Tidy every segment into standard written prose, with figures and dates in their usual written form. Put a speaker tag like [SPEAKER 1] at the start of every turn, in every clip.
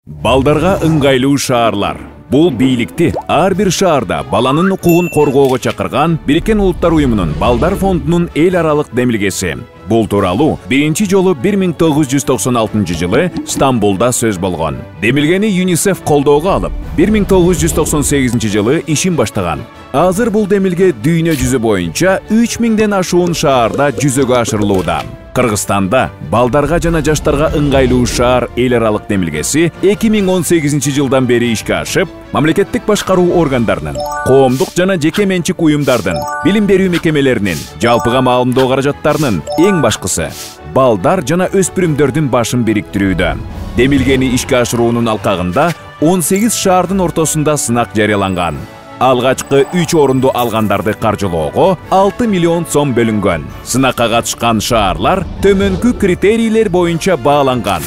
[SPEAKER 1] Балдарга ыңгайлуу шаарлар. Бул бийликти ар бир шаарда баланын укугун коргоого чакырган Бириккен Улуттар Уюмунун Балдар фондунун эл аралык демилгеси. Бул тууралуу биринчи жолу 1996 жылы Стамбулда сөз болгон. Демилгени ЮНИСЕФ колдоого алып, 1998 жылы ишин баштаган. Азыр бул демилге дүйнө жүзү боюнча 3000ден ашуун шаарда жүзөгө ашырылууда. Кыргызстанда балдарга жана жаштарга ыңгайлуу шаар эл аралык демилгеси 2018 жылдан бери ишке ашып, мамлекеттик башкаруу органдарынын, коомдук жана жеке менчик уюмдардын, билим берүү мекемелеринин, жалпыга маалымдоо каражаттарынын эң башкысы балдар жана өспүрүмдөрдүн башын бириктирүүдө. Демилгени ишке ашыруунун алкагында 18 шаардын ортосунда сынак жарыяланган. Алгачкы 3 орунду алгандарды каржылоого 6 миллион сом бөлүнгөн. Сынакка катышкан шаарлар төмөнкү критерийлер боюнча бааланган.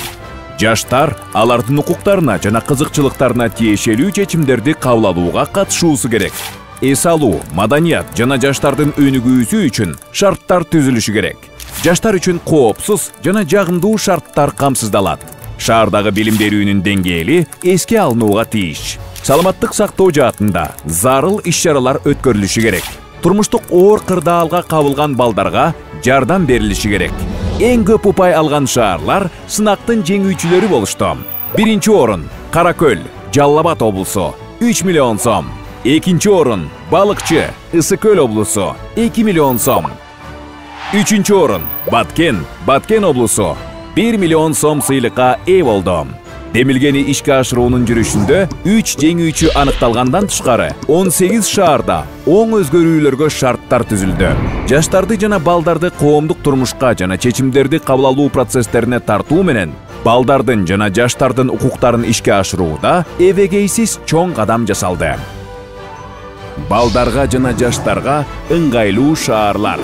[SPEAKER 1] Жаштар алардын укуктарына жана кызыкчылыктарына тиешелүү чечимдерди кабыл алууга катышуусу керек. Эс алуу, маданият жана жаштардын өнүгүүсү үчүн шарттар түзүлүшү керек. Жаштар үчүн коопсуз жана жагымдуу шарттар камсыздалат. Шаардагы билим берүүнүн деңгээли эске алынууга тийиш. Саламаттык сактоо жаатында зарыл иш-чаралар өткөрүлүшү керек. Турмуштук оор кырдаалга кабылган балдарга жардам берилиши керек. Эң көп упай алган шаарлар сынактын жеңүүчүлөрү болушту. Биринчи орун Каракөл, Жалал Абад облусу 3 миллион сом. Экинчи орун Балыкчы, Ысык Көл облусу 2 миллион сом. Үчүнчү орун Баткен, Баткен облусу 1 миллион сом сыйлыкка ээ болду. Демилгени ишке ашыруунун жүрүшүндө 3 жеңүүчү аныкталгандан тышкары 18 шаарда оң өзгөрүүлөргө шарттар түзүлдү. Жаштарды жана балдарды коомдук турмушка жана чечимдерди кабыл алуу процесстерине тартуу менен балдардын жана жаштардын укуктарын ишке ашырууда эбегейсиз чоң кадам жасалды. Балдарга жана жаштарга ыңгайлуу шаарлар.